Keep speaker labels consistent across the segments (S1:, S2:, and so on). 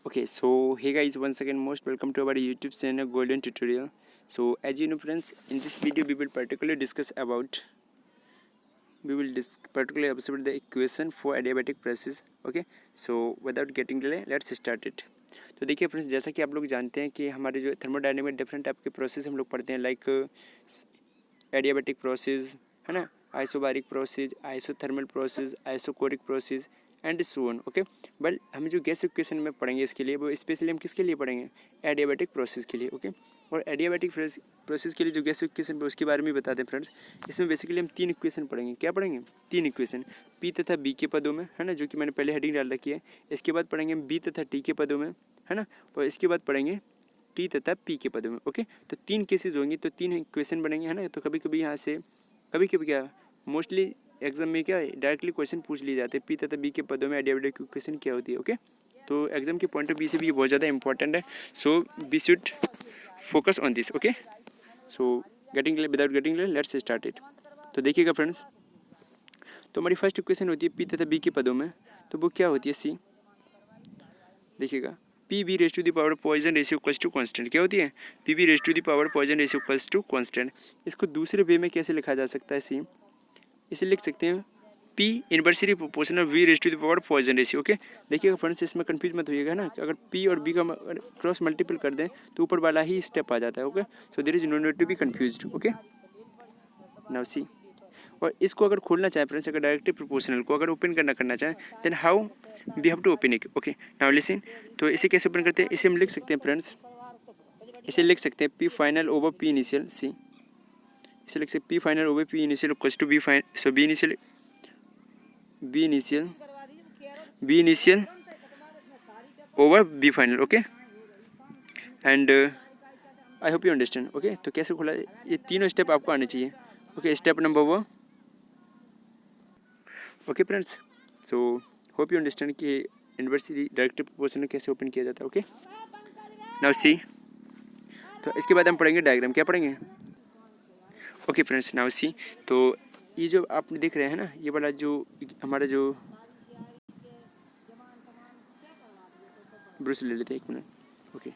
S1: Okay, so hey guys, once again most welcome to our YouTube channel Golden Tutorial. So as you know friends, in this video we will particularly discuss about particularly observe the equation for adiabatic process. Okay, so without getting delay, let's start it. तो देखिए friends, जैसा कि आप लोग जानते हैं कि हमारे जो थर्मोडायनेमिक डिफरेंट टाइप के प्रोसेस हम लोग पढ़ते हैं, लाइक एडियाबैटिक प्रोसेस है ना, isobaric process, isothermal process, isochoric process and so on. Okay, but हम जो गैस इक्वेशन में पढ़ेंगे इसके लिए, वो स्पेशली हम किसके लिए पढ़ेंगे, एडियाबैटिक प्रोसेस के लिए. ओके, और एडियाबैटिक प्रोसेस के लिए जो गैस इक्वेशन है उसके बारे में बताते हैं फ्रेंड्स. इसमें बेसिकली हम 3 इक्वेशन पढ़ेंगे. क्या पढ़ेंगे? 3 इक्वेशन, पी तथा बी के पदों में, है ना, जो कि मैंने पहले हेडिंग डाल रखी है. इसके बाद पढ़ेंगे बी तथा टी के पदों में, है ना, और इसके बाद पढ़ेंगे टी तथा पी के पदों में. ओके, तो 3 केसेस होंगे, तो 3 इक्वेशन बनेंगे, है ना. तो कभी कभी यहाँ से कभी कभी क्या मोस्टली एग्जाम में क्या डायरेक्टली क्वेश्चन पूछ लिए जाते हैं, पी तथा बी के पदों में एडियाबैटिक इक्वेशन क्या होती है. ओके, तो एग्जाम के पॉइंट ऑफ व्यू से भी ये बहुत ज़्यादा इंपॉर्टेंट है. So we should focus on this. Okay, so without getting let's start it. तो देखिएगा फ्रेंड्स, तो हमारी फर्स्ट इक्वेशन होती है पी तथा बी के पदों में. तो वो क्या होती है? सी, देखिएगा, P B raise to the power Poisson ratio equals to constant. क्या होती है? P B raise to the power Poisson ratio equals to constant. इसको दूसरे वे में कैसे लिखा जा सकता है? सी, इसे लिख सकते हैं P inversely proportional V raise to the power Poisson ratio. Okay, देखिएगा फ्रेंड्स, इसमें कंफ्यूज मत होइएगा ना, अगर पी और बी का क्रॉस मल्टीपल कर दें तो ऊपर वाला ही स्टेप आ जाता है. Okay, so there is no need to be confused. Okay, now see, और इसको अगर खोलना चाहें फ्रेंड्स, अगर डायरेक्टली प्रोपोर्शनल को अगर ओपन करना चाहें, then how we have to open it. Okay, now listen. तो इसे कैसे ओपन करते हैं? इसे हम लिख सकते हैं फ्रेंड्स, इसे लिख सकते हैं P final over P initial. See, इसे लिख सकते हैं P final over P initial equals to V final. So V initial over V final. Okay, and I hope you understand. Okay, तो कैसे खोला? ये तीनों स्टेप आपको आने चाहिए. Okay, step number 1. Okay friends, so hope you understand कि inversely direct proportional कैसे ओपन किया जाता है. ओके, नाउ सी, तो इसके बाद हम पढ़ेंगे डायग्राम. क्या पढ़ेंगे? ओके फ्रेंड्स, नाउ सी, तो ये जो आप देख रहे हैं ना, ये वाला जो हमारा जो ब्रश ले लेते हैं, 1 मिनट. ओके,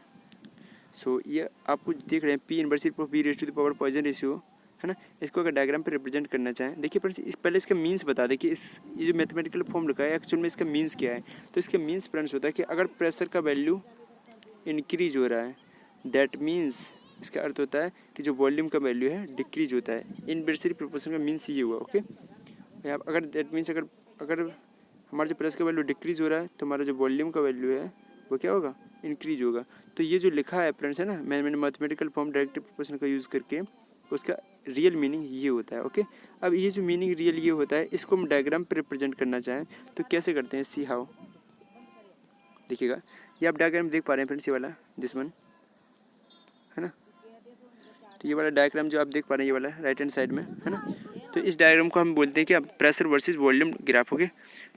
S1: सो ये आपको देख रहे हैं P inversely B raise to the power Poisson ratio, है ना. इसको अगर डायग्राम पे रिप्रेजेंट करना चाहें, देखिए फ्रेंड्स, पहले इसका मीन्स बता दें कि ये जो मैथमेटिकल फॉर्म लिखा है एक्चुअल में इसका मीन्स क्या है. तो इसका मीन्स फ्रेंड्स होता है कि अगर प्रेशर का वैल्यू इंक्रीज हो रहा है, दैट मीन्स इसका अर्थ होता है कि जो वॉल्यूम का वैल्यू है डिक्रीज होता है. इनवर्सली प्रोपोर्शन का मीन्स ये हुआ. ओके, अगर दैट मीन्स अगर हमारा जो प्रेशर का वैल्यू डिक्रीज हो रहा है, तो हमारा जो वॉल्यूम का वैल्यू है वो क्या होगा? इंक्रीज होगा. तो ये जो लिखा है फ्रेंड्स, है ना, मैंने मैथमेटिकल फॉर्म डायरेक्ट प्रोपोर्शन का यूज़ करके, उसका रियल मीनिंग ये होता है. ओके, अब ये जो मीनिंग रियल ये होता है, इसको हम डायग्राम पर रिप्रेजेंट करना चाहें तो कैसे करते हैं? See how. देखिएगा, ये आप डायग्राम देख पा रहे हैं फ्रेंड्स, ये वाला दिस वन, है ना. तो ये वाला डायग्राम जो आप देख पा रहे हैं, ये वाला राइट हैंड साइड में, है ना. तो इस डायग्राम को हम बोलते हैं क्या? Pressure versus volume graph. Okay,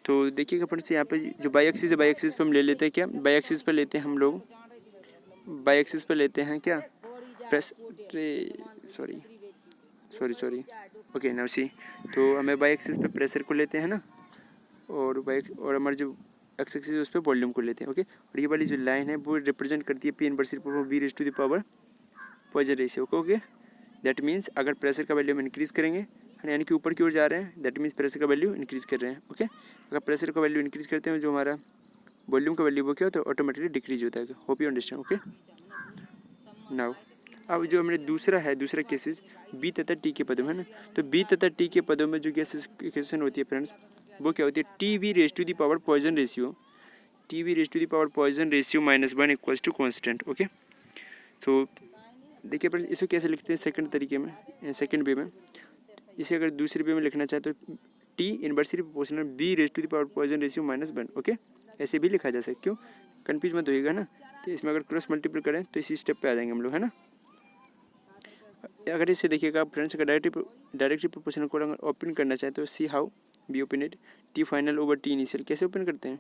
S1: तो देखिएगा फ्रेंड्स, यहाँ पे जो बाई एक्सिस है, बाई एक्सिस पे हम ले लेते हैं क्या? बाई एक्सिस पे लेते हैं हम लोग, बाई एक्सिस पे लेते हैं क्या? सॉरी. ओके, नाउ सी, तो हमें बाई एक्सिस पे प्रेशर को लेते हैं ना, और हमारे जो एक्स एक्सिस है उस पर वॉल्यूम को लेते हैं. ओके, और ये वाली जो लाइन है वो रिप्रेजेंट करती है P inversely V raise to the power Poisson ratio को. ओके, दैट मीन्स अगर प्रेशर का वैल्यू हम इंक्रीज़ करेंगे, यानी कि ऊपर की ओर जा रहे हैं, दैट मीन्स प्रेशर का वैल्यू इंक्रीज़ कर रहे हैं. ओके, अगर प्रेशर का वैल्यू इंक्रीज़ करते हैं, जो हमारा वॉल्यूम का वैल्यू वो क्या होता है? ऑटोमेटिकली डिक्रीज होता है. Hope you understand. Okay, now अब जो हमने दूसरा केसेस बी तथा टी के पदों में, है ना. तो बी तथा टी के पदों में जो गैस इक्वेशन होती है फ्रेंड्स, वो क्या होती है? T V raise to the power Poisson ratio, T V raise to the power Poisson ratio -1 equals to constant. Okay, तो देखिए फ्रेंड्स, इसको कैसे लिखते हैं? सेकंड तरीके में, सेकंड वे में. इसे अगर दूसरे वे में लिखना चाहे तो T inversely proportional B raise to the power Poisson ratio -1. Okay, ऐसे भी लिखा जा सकता है. क्यों कन्फ्यूज मत होइएगा ना. तो इसमें अगर क्रॉस मल्टीपल करें तो इसी स्टेप पे आ जाएंगे हम लोग, है ना. अगर इसे देखिएगा फ्रेंड्स, अगर डायरेक्टली प्रोपोर्शनल को अगर ओपन करना चाहे तो see how we open it. T final over T initial कैसे ओपन करते हैं?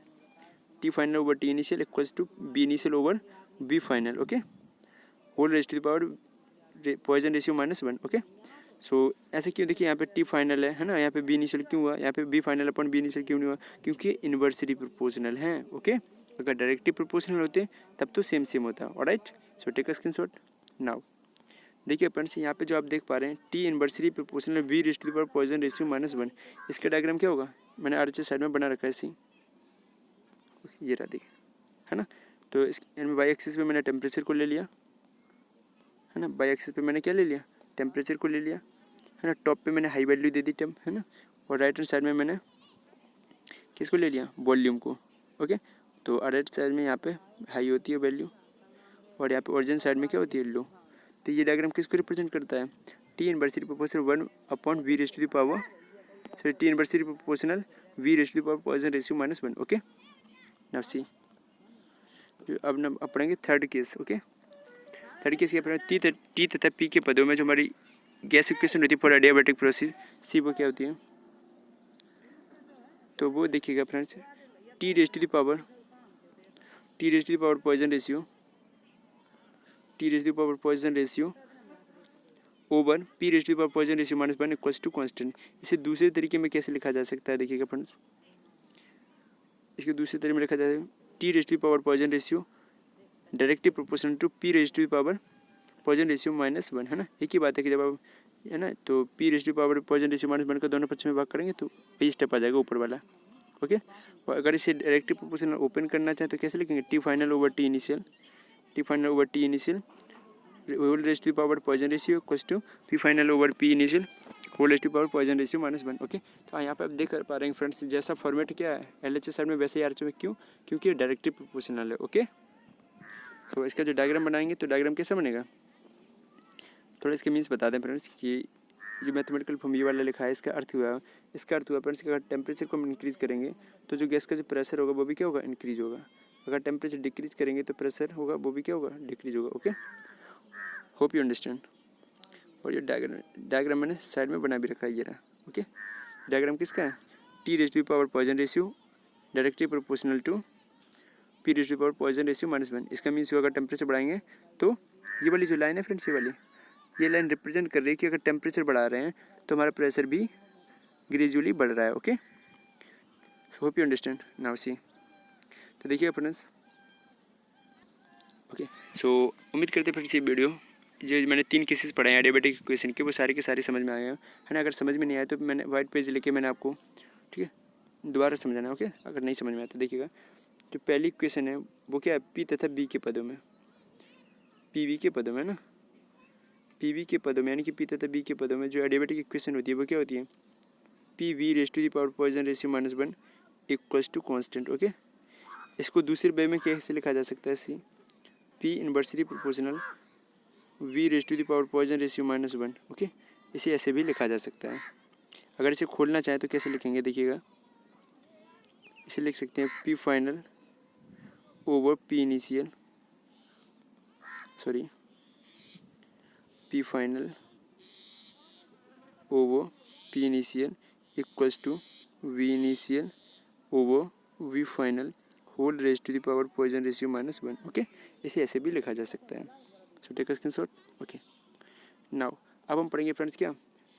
S1: T final over T initial equals to V initial over V final. Okay, whole raise to the power Poisson ratio -1. Okay, so ऐसे क्यों? देखिए यहाँ पे T final है ना, यहाँ पे बी इनिशियल क्यों हुआ? यहाँ पे B final upon B initial क्यों नहीं हुआ? क्योंकि इन्वर्सली प्रोपोर्शनल है. ओके, अगर डायरेक्टली प्रोपोर्शनल होते तब तो सेम सेम होता। Alright, so take a screenshot now. देखिए फ्रेंड्स, यहाँ पे जो आप देख पा रहे हैं T inversely proportional V raise to the power Poisson ratio -1, इसका डायग्राम क्या होगा, मैंने आरएचएस साइड में बना रखा है सी, ये रहा देखिए, है ना। तो इस वाई एक्सिस पे मैंने टेम्परेचर को ले लिया, है ना, वाई एक्सिस पे मैंने क्या ले लिया, टेम्परेचर को ले लिया, है ना। टॉप पे मैंने हाई वैल्यू दे दी टेम्प, है ना, और राइट हैंड साइड में मैंने किसको ले लिया, वॉल्यूम को। ओके, तो राइट साइड में यहाँ पे हाई होती है वैल्यू, और यहाँ पे ओरिजिन साइड में क्या होती है, लो। तो ये डायग्राम किसको रिप्रेजेंट करता है, T inversely proportional 1/v⁻⁴, sorry T inversely proportional v⁻⁴ poison ratio -1। Okay, now सी, अब पढ़ेंगे third case. Okay, third case क्या पढ़ेंगे, टी तथा पी के पदों में जो हमारी गैस इक्वेशन होती है फॉर एडियाबैटिक प्रोसेस, सी वो क्या होती है, तो वो देखिएगा friends, T raise to the power Poisson ratio, T raise to the power Poisson ratio over P raise to the power Poisson ratio -1 equals to constant. इसे दूसरे तरीके में कैसे लिखा जा सकता है, देखिएगा फ्रेंड्स, इसके दूसरे तरीके में लिखा जाएगा T raise to the power Poisson ratio directly proportional to P raise to the power Poisson ratio -1, है ना। एक ही बात है कि जब आप, है ना, तो P raise to the power Poisson ratio -1 का दोनों पक्ष में भाग करेंगे तो यही स्टेप आ जाएगा ऊपर वाला। ओके, और अगर इसे डायरेक्टली प्रोपोर्शनल ओपन करना चाहें तो कैसे लिखेंगे, T final over T initial, whole raise to the power Poisson ratio equals to P final over P initial whole raise to the power Poisson ratio -1। Okay, तो यहाँ पे आप देख पा रहे हैं फ्रेंड्स, जैसा फॉर्मेट क्या है एलएचएस साइड में वैसे ही आरएचएस में, क्यों, क्योंकि डायरेक्टली प्रोपोर्शनल है। ओके, तो इसका जो डायग्राम बनाएंगे तो डायग्राम कैसा बनेगा, थोड़ा इसके मीन्स बता दें फ्रेंड्स, कि जो मैथमेटिकल फॉर्म ये वाला लिखा है इसका अर्थ हुआ फ्रेंड्स कि अगर टेम्परेचर को हम इंक्रीज़ करेंगे तो जो गैस का जो प्रेशर होगा वो भी क्या होगा, इंक्रीज होगा। अगर टेम्परेचर डिक्रीज करेंगे तो प्रेशर होगा वो भी क्या होगा, डिक्रीज होगा। Okay, hope you understand. और ये डायग्राम मैंने साइड में बना भी रखा है, ये रहा। ओके, डायग्राम किसका है, T raise to the power Poisson ratio directly proportional to P raise to the power Poisson ratio -1। इसका मीन्स अगर टेम्परेचर बढ़ाएंगे तो ये वाली जो लाइन है फ्रेंड्स, ये लाइन रिप्रेजेंट कर रही है कि अगर टेम्परेचर बढ़ा रहे हैं तो हमारा प्रेशर भी ग्रेजुअली बढ़ रहा है। Okay, so hope you understand now see. तो देखिए फ्रेंड्स, ओके, सो उम्मीद करते हैं फ्रेंड्स ये वीडियो जो मैंने 3 केसेस पढ़े हैं एडियाबैटिक इक्वेशन के, वो सारे के सारे समझ में आए हैं, है ना। अगर समझ में नहीं आया तो मैंने वाइट पेज लेके मैंने आपको, ठीक है, दोबारा समझाना है। ओके, अगर नहीं समझ में आया तो देखिएगा, जो पहली इक्वेशन है वो क्या है, पी तथा बी के पदों में, पी के पदों में, है ना, पी के पदों में, यानी कि पी तथा बी के पदों में जो एडियाबैटिक इक्वेशन होती है वो क्या होती है, P V raise to the power Poisson ratio -1 equals to constant. Okay, इसको दूसरे वे में कैसे लिखा जा सकता है, see P inversely proportional V raise to the power Poisson ratio -1। Okay, इसे ऐसे भी लिखा जा सकता है। अगर इसे खोलना चाहें तो कैसे लिखेंगे, देखिएगा, इसे लिख सकते हैं P final over P initial, sorry P final over P initial equals to V initial over V final whole raise to the power Poisson ratio -1। Okay, इसे ऐसे भी लिखा जा सकता है। So take a screenshot. Okay, now अब हम पढ़ेंगे फ्रेंड्स क्या,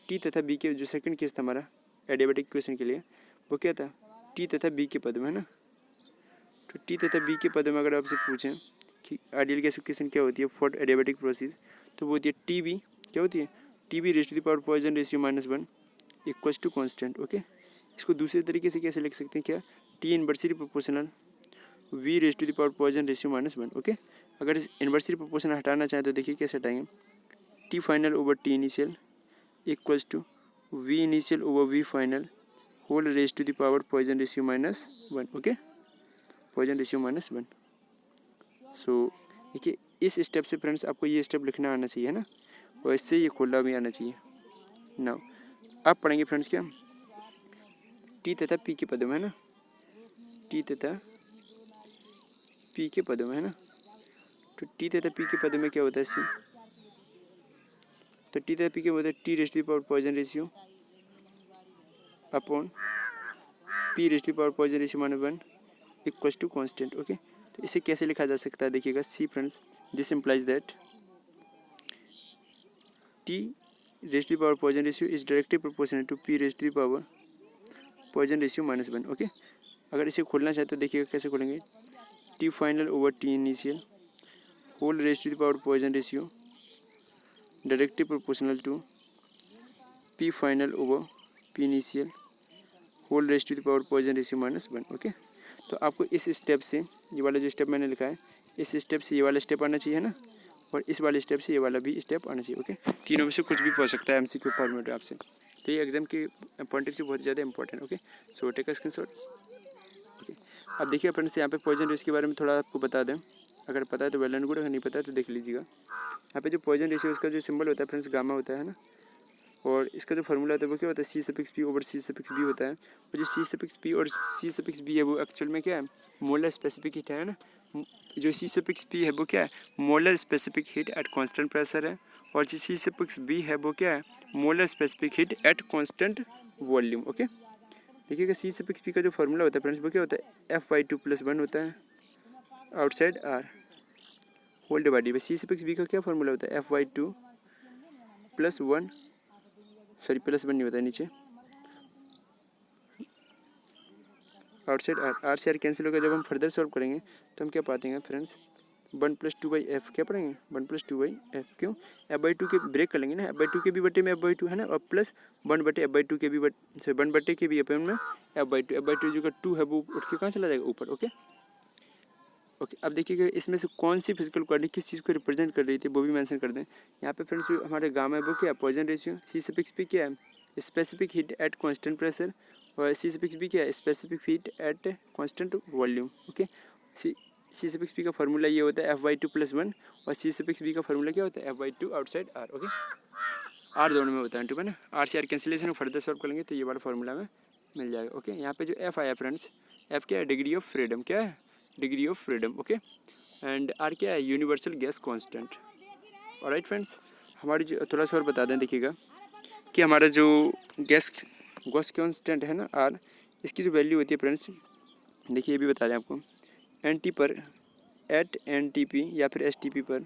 S1: टी तथा बी के जो सेकंड केस था हमारा एडियाबैटिक इक्वेशन के लिए, वो क्या था, टी तथा बी के पद में, है ना। तो टी तथा बी के पदों में अगर आपसे पूछें कि आइडियल गैस इक्वेशन क्या होती है फॉर एडियाबैटिक प्रोसेस, तो वो होती है टी बी, क्या होती है, T B raise to the power Poisson ratio -1 equals to constant. Okay, इसको दूसरे तरीके से कैसे लिख सकते हैं, क्या, T inversely proportional V raise to the power Poisson ratio -1। Okay, अगर इस इनवर्सली प्रोपोर्शनल हटाना चाहें तो देखिए कैसे हटाएंगे, T final over T initial equals to V initial over V final whole raise to the power Poisson ratio -1। Okay, Poisson ratio -1। So देखिए, इस स्टेप से फ्रेंड्स आपको ये स्टेप लिखना आना चाहिए, है ना, और इससे ये खोलना भी आना चाहिए। नाउ अब पढ़ेंगे फ्रेंड्स क्या, टी तथा पी के पदों में, है ना, टी तथा पी के पदों में, है ना। तो टी तथा पी के पदों में क्या होता है, सी, तो टी तथा पी के होता है T raise to the power Poisson ratio upon P raise to the power Poisson ratio -1 equals to constant. Okay, तो इसे कैसे लिखा जा सकता है, देखिएगा, see friends, this implies that T raise to the power Poisson ratio is directly proportional to P raise to the power Poisson ratio -1। Okay, अगर इसे खोलना चाहे तो देखिएगा कैसे खोलेंगे, T final over T initial whole raise to the power Poisson ratio directly proportional to P final over P initial whole raise to the power Poisson ratio -1। Okay, तो आपको इस स्टेप से ये वाला जो स्टेप मैंने लिखा है इस स्टेप से ये वाला स्टेप आना चाहिए ना, और इस वाले स्टेप से ये वाला भी स्टेप आना चाहिए। ओके, तीनों में से कुछ भी पूछ सकता है एमसीक्यू फॉर्मेट में आपसे, तो ये एग्जाम के पॉइंट ऑफ से बहुत ज़्यादा important. Okay, so take a screenshot. Okay, अब देखिए फ्रेंड्स यहाँ पे पॉइजन रेशियो के बारे में थोड़ा आपको बता दें, अगर पता है तो वेल एंड गुड, अगर नहीं पता है तो देख लीजिएगा। यहाँ पे जो पॉइजन रेशियो उसका जो सिंबल होता है फ्रेंड्स गामा होता है ना, और इसका जो फार्मूला होता है वो क्या होता है सी सफिक्स पी ओवर सी सफिक्स बी होता है। और जो सी सफिक्स पी और सी सफिक्स बी है वो एक्चुअल में क्या है, मोलर स्पेसिफिक हीट है ना। जो सी सफिक्स पी है वो क्या है, molar specific heat at constant pressure है, और जो सी सफिक्स बी है वो क्या है, molar specific heat at constant volume. Okay, देखिएगा सी सफिक्स पी का जो फार्मूला होता है फ्रेंड्स वो क्या होता है, F/2+1 होता है outside R whole divided by C suffix B का क्या फार्मूला होता है, F/2+1 सॉरी +1 नहीं होता है नीचे, आउटसाइड R से R कैंसिल होकर जब हम फर्दर सॉल्व करेंगे तो हम क्या पाते हैं फ्रेंड्स, 1+2/F क्या पढ़ेंगे, 1+2/F। क्यों, F/2 के ब्रेक कर लेंगे ना, F/2 के भी बटे में F/2 है ना, और प्लस 1/F/2 के भी 1 के भी अपन में F/2 जो का 2 है वो उठ के कहाँ चला जाएगा, ऊपर। ओके ओके, अब देखिएगा इसमें से कौन सी फिजिकल क्वांटिटी किस चीज़ को रिप्रेजेंट कर रही थी वो भी मेंशन कर दें। यहाँ पे फ्रेंड्स जो हमारे गामा है वो क्या है, Poisson ratio, C suffix P क्या है, specific heat at constant pressure, और सी सफिक्स बी क्या है, specific heat at constant volume. Okay, C suffix P का फार्मूला ये होता है F/2+1, और सी सफिक्स बी का फार्मूला क्या होता है, F/2 outside R। Okay, R दोनों में होता है, ठीक है ना, R से R कैंसिलेशन फर्दर सॉल्व करेंगे तो ये वाला फार्मूला में मिल जाएगा। ओके, यहाँ पे जो F आया फ्रेंड्स, F क्या है, डिग्री ऑफ फ्रीडम, क्या है, degree of freedom. Okay, and R क्या है, universal gas constant. Alright friends, हमारी जो थोड़ा सा और बता दें, देखिएगा कि हमारा जो गैस कांस्टेंट है ना R, इसकी जो वैल्यू होती है फ्रेंड्स, देखिए ये भी बता दें आपको, NT पर एट NTP या फिर STP पर,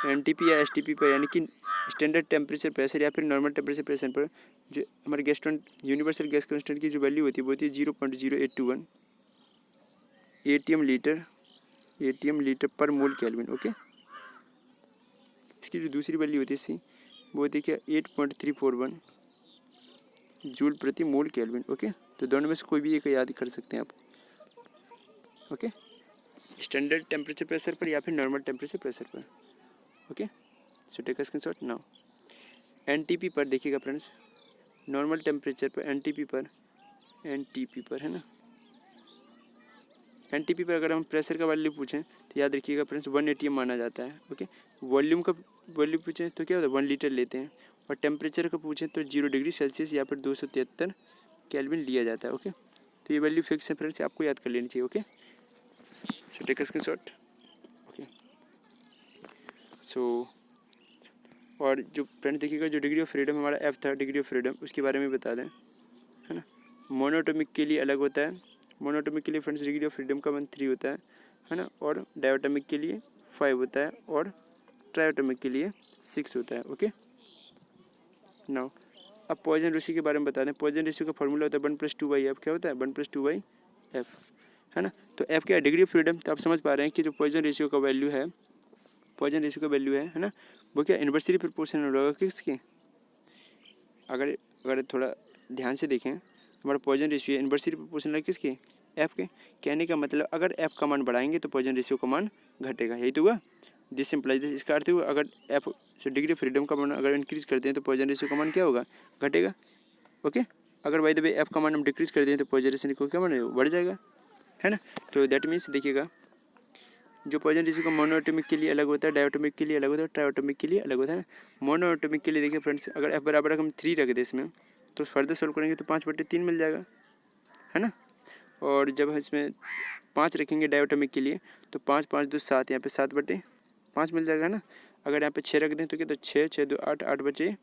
S1: NTP या STP पर, यानी कि स्टैंडर्ड टेम्परेचर प्रेशर या फिर नॉर्मल टेम्परेचर प्रेशर पर जो हमारे गैस यूनिवर्सल गैस कांस्टेंट की जो वैल्यू होती है वो होती है 0.0821 ATM लीटर पर मोल केल्विन। ओके, इसकी जो दूसरी वैल्यू होती है सी, वो होती है क्या, 8.341 जूल प्रति मोल केल्विन। ओके, तो दोनों में से कोई भी एक याद कर सकते हैं आप। ओके, स्टैंडर्ड टेम्परेचर प्रेशर पर या फिर नॉर्मल टेम्परेचर प्रेशर पर। Okay, so take a screenshot now. NTP पर देखिएगा फ्रेंड्स, नॉर्मल टेम्परेचर पर NTP पर है ना, NTP पर अगर हम प्रेशर का वैल्यू पूछें तो याद रखिएगा फ्रेंड्स 1 ATM माना जाता है। ओके, वॉल्यूम का वैल्यू पूछें तो क्या होता है, 1 लीटर लेते हैं, और टेम्परेचर का पूछें तो 0 डिग्री सेल्सियस या फिर 273 केल्विन लिया जाता है। ओके, तो ये वैल्यू फिक्स है फ्रेंड्स, आपको याद कर लेनी चाहिए। Okay, so take a screenshot. Okay, so और जो फ्रेंड्स देखिएगा जो डिग्री ऑफ फ्रीडम हमारा F था, डिग्री ऑफ फ्रीडम, उसके बारे में बता दें, है ना। मोनोटोमिक के लिए अलग होता है, मोनोटोमिक के लिए फ्रेंड्स डिग्री ऑफ फ्रीडम का 3 होता है ना, और डायोटोमिक के लिए 5 होता है, और ट्रायोटोमिक के लिए 6 होता है। ओके, नाउ अब पॉइजन रेशियो के बारे में बता दें। पॉइजन रेशियो का फॉर्मूला होता है 1+2/F। क्या होता है, 1+2/F, है ना। तो F क्या है, डिग्री ऑफ फ्रीडम, तो आप समझ पा रहे हैं कि जो पॉइजन रेशियो का वैल्यू है, पॉइजन रेशियो का वैल्यू है ना, वो क्या इन्वर्सली प्रोपोर्शनल होगा किसके, अगर थोड़ा ध्यान से देखें, हमारा पॉइजन रेशियो इन्वर्सली प्रोपोर्शनल है किसके, F के। कहने का मतलब अगर F का मान बढ़ाएंगे तो पॉइजन रेशियो का मान घटेगा, यही तो हुआ, दिस सिंप्लाइज दिस। इसका अर्थ हुआ अगर F से डिग्री फ्रीडम का मान अगर इंक्रीज करते हैं तो पॉइजन रेशियो का मान क्या होगा, घटेगा। ओके, अगर बाय द वे F का मान हम डिक्रीज कर दें तो पॉइजन रेशियो का क्या मान बढ़ जाएगा, है ना। तो दैट मीन्स देखिएगा जो पॉइजन रेशियो का मोनोएटॉमिक के लिए अलग होता है, डायोटोमिक के लिए अलग होता है, ट्रायोटोमिक के लिए अलग होता है। मोनोएटॉमिक के लिए देखिए फ्रेंड्स, अगर F बराबर हम 3 रख दें इसमें तो फर्दर सोल्व करेंगे तो 5/3 मिल जाएगा, है ना। और जब इसमें 5 रखेंगे डायोटोमिक के लिए तो 5 5 2 7, यहाँ पे 7/5 मिल जाएगा, है ना। अगर यहाँ पे 6 रख दें तो क्या, तो 6 6 2 8 8/6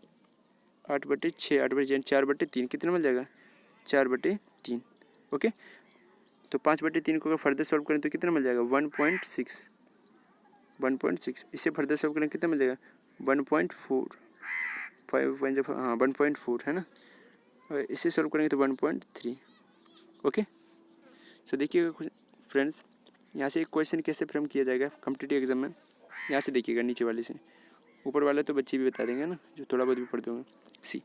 S1: 8/6 4/3 कितना मिल जाएगा, 4/3। ओके, तो 5/3 को अगर फर्दर सॉल्व करें तो कितना मिल जाएगा, 1.6। इससे फर्दर सॉल्व करें कितना मिल जाएगा, 1.4 हाँ 1.4, है ना। और इससे सॉल्व करेंगे तो 1.3। ओके, सो देखिएगा फ्रेंड्स, यहाँ से एक क्वेश्चन कैसे फ्रेम किया जाएगा कॉम्पिटिटिव एग्जाम में, यहाँ से देखिएगा नीचे वाले से, ऊपर वाला तो बच्चे भी बता देंगे ना जो थोड़ा बहुत भी पढ़ते होंगे। सी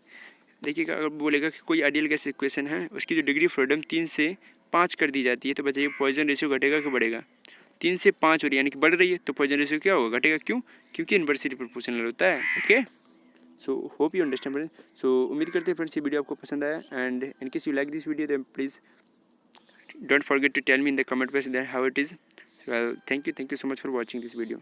S1: देखिएगा, अगर बोलेगा कि कोई आइडियल गैस इक्वेशन है, उसकी जो डिग्री ऑफ फ्रीडम 3 से 5 कर दी जाती है, तो बताइए पॉइजन रेशियो घटेगा कि बढ़ेगा? 3 से 5 हो रही है यानी कि बढ़ रही है, तो पॉइजन रेशियो क्या होगा? घटेगा। क्यों? क्योंकि इन्वर्सिटी प्रोपोर्शनल होता है। Okay, so hope you understand friends. So उम्मीद करते हैं फ्रेंड्स ये वीडियो आपको पसंद आया, and in case you like this video then please don't forget to tell me in the comment box that how it is. Well, thank you so much for watching this video.